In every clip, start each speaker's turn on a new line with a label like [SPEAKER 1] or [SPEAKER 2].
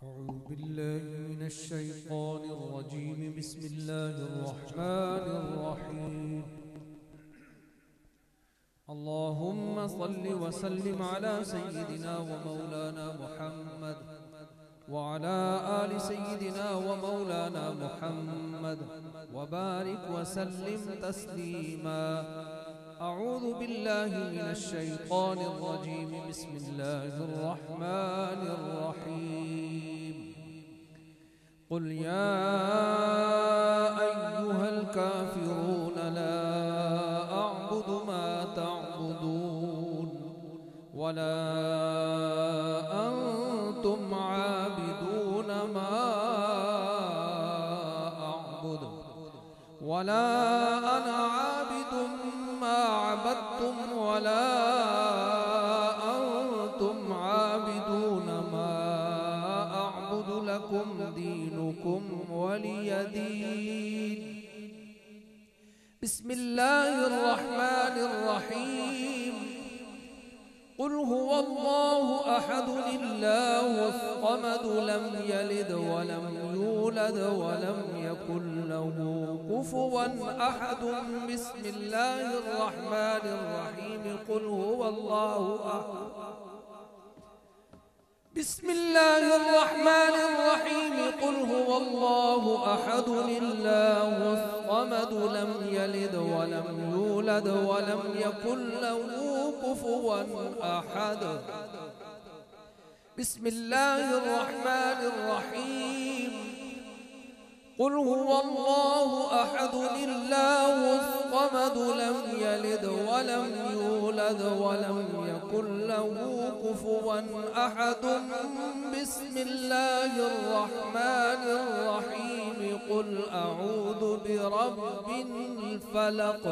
[SPEAKER 1] أعوذ بالله من الشيطان الرجيم. بسم الله الرحمن الرحيم. اللهم صل وسلم على سيدنا ومولانا محمد وعلى آل سيدنا ومولانا محمد وبارك وسلم تسليما. أعوذ بالله من الشيطان الرجيم. بسم الله الرحمن الرحيم. قل يا أيها الكافرون لا أعبد ما تعبدون ولا أنتم عابدون ما أعبد ولا أنا عابد ما عبدتم ولا أنتم عابدون ما أعبد لكم دينكم ولي دين. بسم الله الرحمن الرحيم. قل هو الله أحد الله الصمد لم يلد ولم يولد ولم يكن له كفوا أحد. بسم الله الرحمن الرحيم. قل هو الله أحد. بسم الله الرحمن الرحيم. قل هو الله أحد الله الصمد لم يلد ولم يولد ولم يكن له كفوا أحد. بسم الله الرحمن الرحيم. قل هو الله أحد الله الصمد لم يلد ولم يولد ولم يكن له كفوا أحد. بسم الله الرحمن الرحيم. قل أعوذ برب الفلق.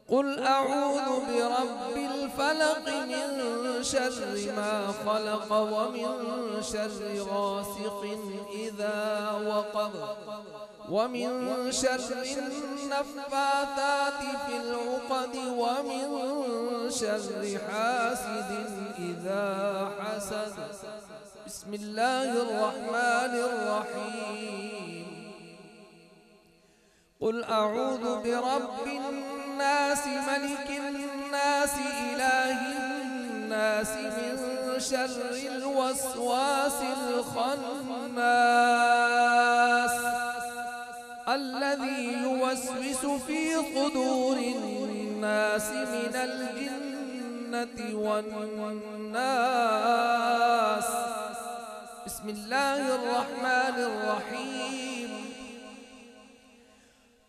[SPEAKER 1] قل أعوذ برب الفلق من شر ما خلق ومن شر غاسق إذا وقب ومن شر النفاثات في العقد ومن شر حاسد إذا حسد. بسم الله الرحمن الرحيم. قل أعوذ برب الناس ملك الناس إله الناس من شر الوسواس الخناس الذي يوسوس في صدور الناس من الجنة والناس. بسم الله الرحمن الرحيم.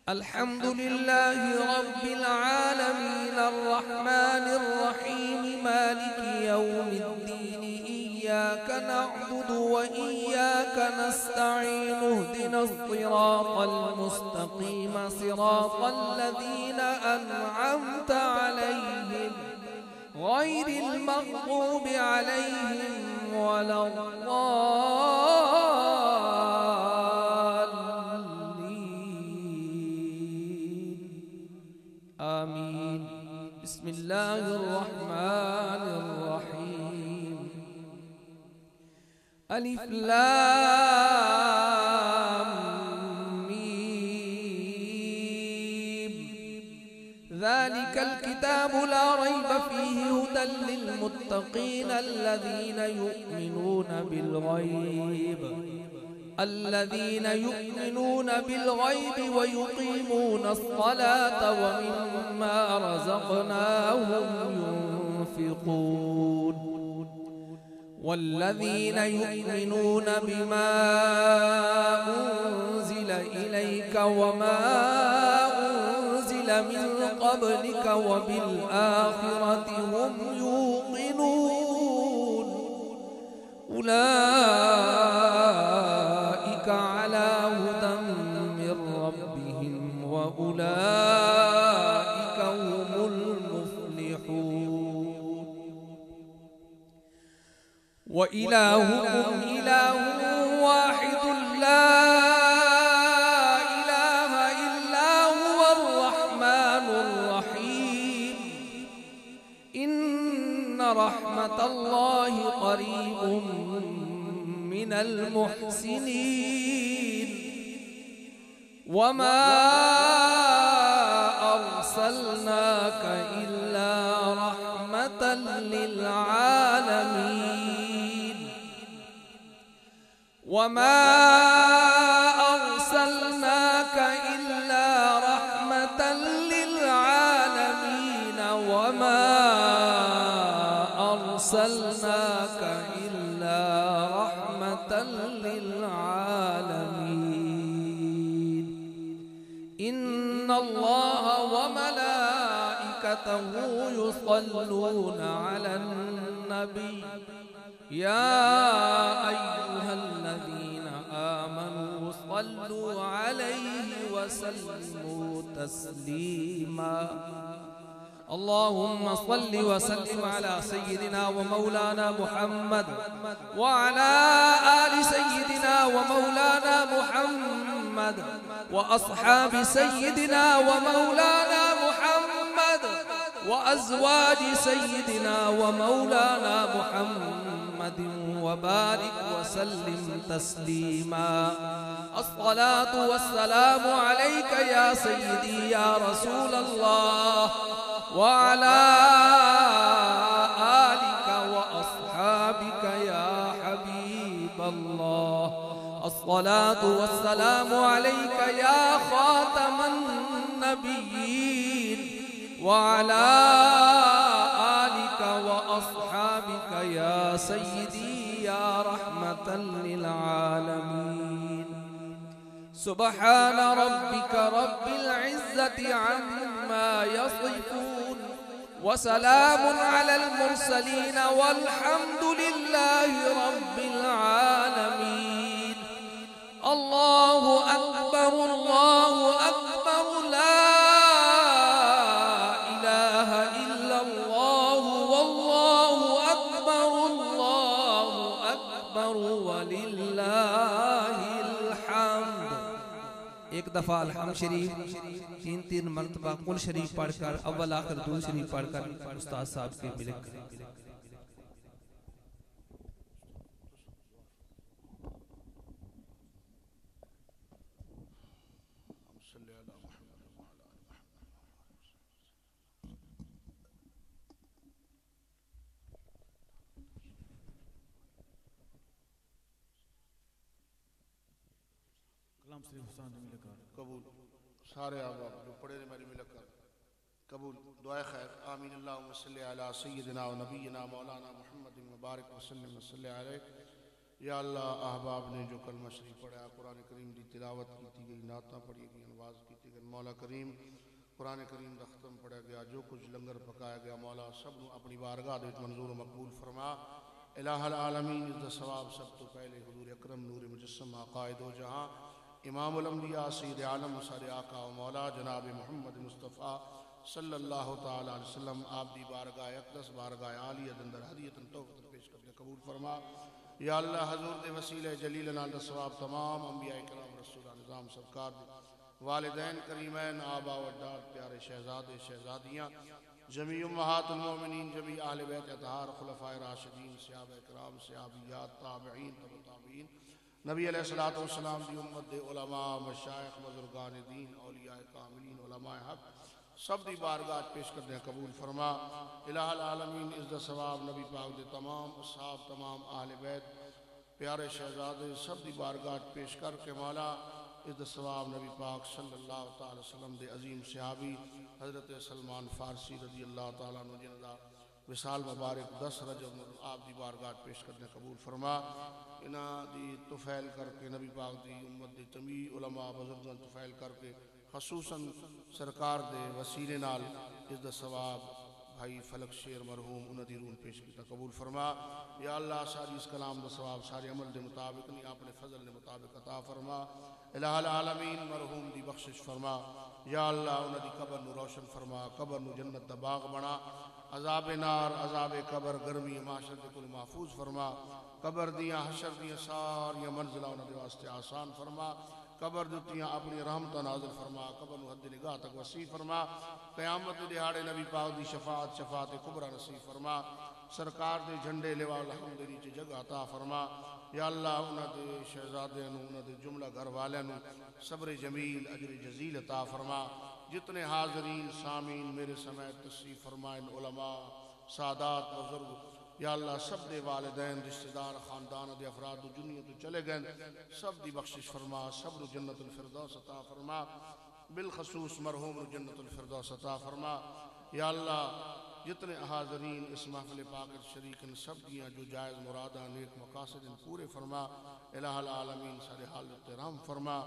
[SPEAKER 1] الحمد لله رب العالمين الرحمن الرحيم مالك يوم الدين. إياك نعبد وإياك نستعين. اهدنا الصراط المستقيم صراط الذين أنعمت عليهم غير المغضوب عليهم ولا آمين. بسم الله الرحمن الرحيم. ألف لام ميم. ذلك الكتاب لا ريب فيه هدى للمتقين الذين يؤمنون بالغيب ويقيمون الصلاة ومما رزقناهم ينفقون. والذين يؤمنون بما أنزل إليك وما أنزل من قبلك وبالآخرة هم يوقنون. أولئك على هدى من ربهم وأولئك هم المفلحون. وإلهكم إله واحد لا إله إلا هو الرحمن الرحيم. إن رحمة الله قريب من المحسنين وما أرسلناك إلا رحمة للعالمين وما أرسلناك إلا رحمة للعالمين وما أرسلناك إلا رحمة للعالمين إن الله وملائكته يصلون على النبي يا أيها الذين آمنوا صلوا عليه وسلموا تسليما اللهم صل وسلم على سيدنا ومولانا محمد وعلى آل سيدنا ومولانا محمد وأصحاب سيدنا ومولانا محمد وأزواج سيدنا ومولانا محمد وبارك وسلم تسليما الصلاة والسلام عليك يا سيدي يا رسول الله وعلى آلك وأصحابك يا حبيب الله الصلاة والسلام عليك يا خاتم النبيين وعلى آلك وأصحابك يا سيدي يا رحمة للعالمين سبحان ربك رب العزة عما يصفون وسلام على المرسلين والحمد لله رب العالمين الله أكبر الله أكبر لا إله إلا الله والله أكبر ولله الحمد ایک دفعہ الحمد شریف تین مرتبہ قل شریف پڑھ کر اول آخر درود شریف پڑھ کر استاد صاحب کے ملک
[SPEAKER 2] قبول سارے آباب جو پڑھے میری ملک کر قبول دعائے خیر آمین اللہم صلی علی سیدنا و نبینا مولانا محمد مبارک وسلم صلی علیہ یا اللہ احباب نے جو کلمہ شریف پڑھا قرآن کریم دی تلاوت کی گئی نعتیں پڑھی گئی انواز کی گئی مولا کریم قرآن کریم دا ختم پڑھا گیا جو کچھ لنگر پکایا گیا مولا سب اپنی بارگاہ دیت منظور و مقبول فرما الہ العالمین از دا ثواب سب تو پہلے حضور اکرم نور مجسم قائد و جہاں امام الانبیاء سید عالم سارے آقا و مولا جناب محمد مصطفیٰ صلی اللہ تعالی علیہ وسلم آپ دی بارگاہ اقدس بارگاہ عالیہ دندر حدیت توفت پیش کرتے قبول فرما یا اللہ حضور دے وسیلہ جلیل نال دا ثواب تمام انبیاء کرام رسول نظام سرکار دے والدین کریمین آبا و اجداد پیارے شہزادے شہزادیاں جمیع امہات المومنین جمیع اہل بیت اطہار خلفائے راشدین صحابہ کرام صحابیات تابعین تابعین نبی علیہ السلام دی امت دے علماء مشایخ بزرگان دین اولیاء کاملین علماء حق سب دی بارگاہ پیش کرنے قبول فرما الہ العالمین از دا ثواب نبی پاک دے تمام اصحاب تمام اہل بیت پیارے شہزادے سب دی بارگاہ پیش کر کے مولا از دا ثواب نبی پاک صلی اللہ تعالی وسلم دے عظیم صحابی حضرت سلمان فارسی رضی اللہ تعالیٰ عنہ جنہ وصال مبارک 10 رجب آپ دی بارگاہ پیش کرنے قبول فرما انہا دی تفیل کر کے نبی پاک دی امت دی جمیع علماء بزرگان تفیل کر کے خصوصاً سرکار دے وسیلے نال اس دا ثواب بھائی فلک شیر مرحوم انہا دی رون پیش کیتا قبول فرما یا اللہ ساری اس کلام دا ثواب سارے عمل دے مطابق نہیں اپنے فضل دے مطابق عطا فرما الہ العالمین مرحوم دی بخشش فرما یا اللہ انہا دی قبر نو روشن فرما قبر نو جنت دا باغ بنا عذاب نار عذاب قبر گرمی معاشر دے کل محفوظ فرما قبر دیاں حشر دیاں ساریاں منزلہ انہا دے واسطے آسان فرما قبر دیتیاں اپنی رحمت نازل فرما قبر نو حد نگاہ تک وسیع فرما قیامت دیہاڑے نبی پاک دی شفاعت کبرا نصیب فرما سرکار دے جھنڈے لوا الحمد نیچے جگہ عطا فرما یا اللہ انہاں دے شہزادیاں نوں انہاں دے جملہ گھر والیاں نوں صبر جمیل اجر جزیل عطا فرما جتنے حاضرین سامعین میرے سمیت تشریف فرمائن علماء سادات بزرگ یا اللہ سب دے والدین رشتہ دار خاندان دے افراد دنیا تو چلے گئے سب دی بخشش فرما سب جنت الفردوس عطا فرما بالخصوص مرحوم جنت الفردوس عطا فرما یا اللہ جتنے حاضرین اس محفل پاک شریک ان سب دیاں جو جائز مرادہ نیک مقاصد ان پورے فرما الہ العالمین سارے حال احترام فرما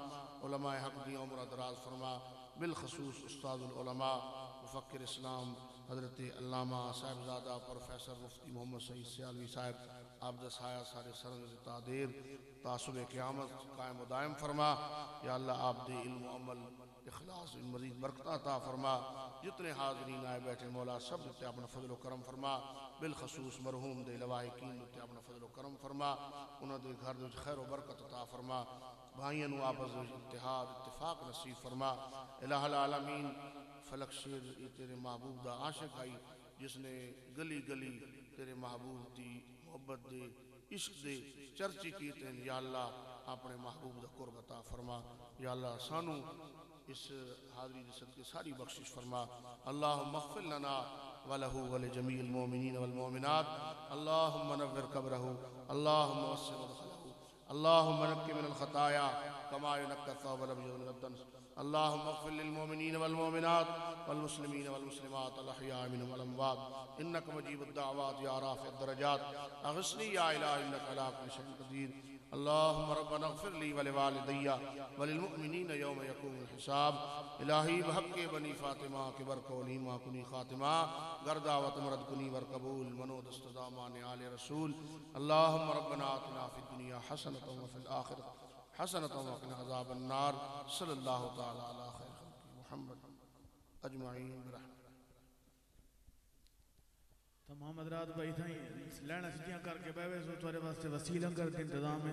[SPEAKER 2] علماء حق دیاں عمر دراز فرما بالخصوص استاد العلماء مفکر اسلام حضرت علامہ صاحبزادہ پروفیسر مفتی محمد سعید سیالوی صاحب آپ دسایا سارے سرنز تعدیر تعصب قیامت قائم و دائم فرما یا اللہ آپ دے علم و عمل اخلاص مزید برکت عطا فرما جتنے حاضرین آئے بیٹھے مولا سب تے اپنا فضل و کرم فرما بالخصوص مرحوم دے لواحقین تے اپنا فضل و کرم فرما انہوں دے گھر دے خیر و برکت عطا فرما بھائیاں نو آپس اتحاد اتفاق نصیب فرما الہ العالمین فلک شیر تیرے محبوب دا عاشق آئی جس نے گلی گلی تیرے محبوب دی محبت دے عشق دے چرچی کیتے ہیں یا اللہ اپنے محبوب دا قرب عطا فرما یا اللہ سانو اس حاضری جسد کے ساری بخشش فرما اللہم اغفر لنا ولہ ولجمیع المومنین والمومنات اللہم نور قبرہ اللہم وسع مدخلہ اللہم نقی من الخطایا کما ینقی الثوب الابیض من الدنس اللہم اغفر للمومنین والمومنات والمسلمین والمسلمات الاحیاء منهم والاموات انک مجیب الدعوات یا رافع الدرجات اغثنی یا الہ انک علی کل شیء قدیر اللہم ربنا اغفر لی ولوالدی وللمؤمنین یوم یقوم الحساب الہی بحق بنی فاطمہ کبر کولی ما کنی خاتمہ گرداوت مرد کنی ورقبول منود استدامان آل رسول اللہم ربنا آتنا فی الدنیا حسنة وفی الآخرة حسنة وقنا عذاب النار صلی اللہ تعالی علی خیر خلق محمد اجمعین برحمت
[SPEAKER 3] تمام حضرات بھائی تھائیں لینا سجیاں کر کے بیوے سو تھوڑے واسطے وسیلہ کر کے انتظام ہے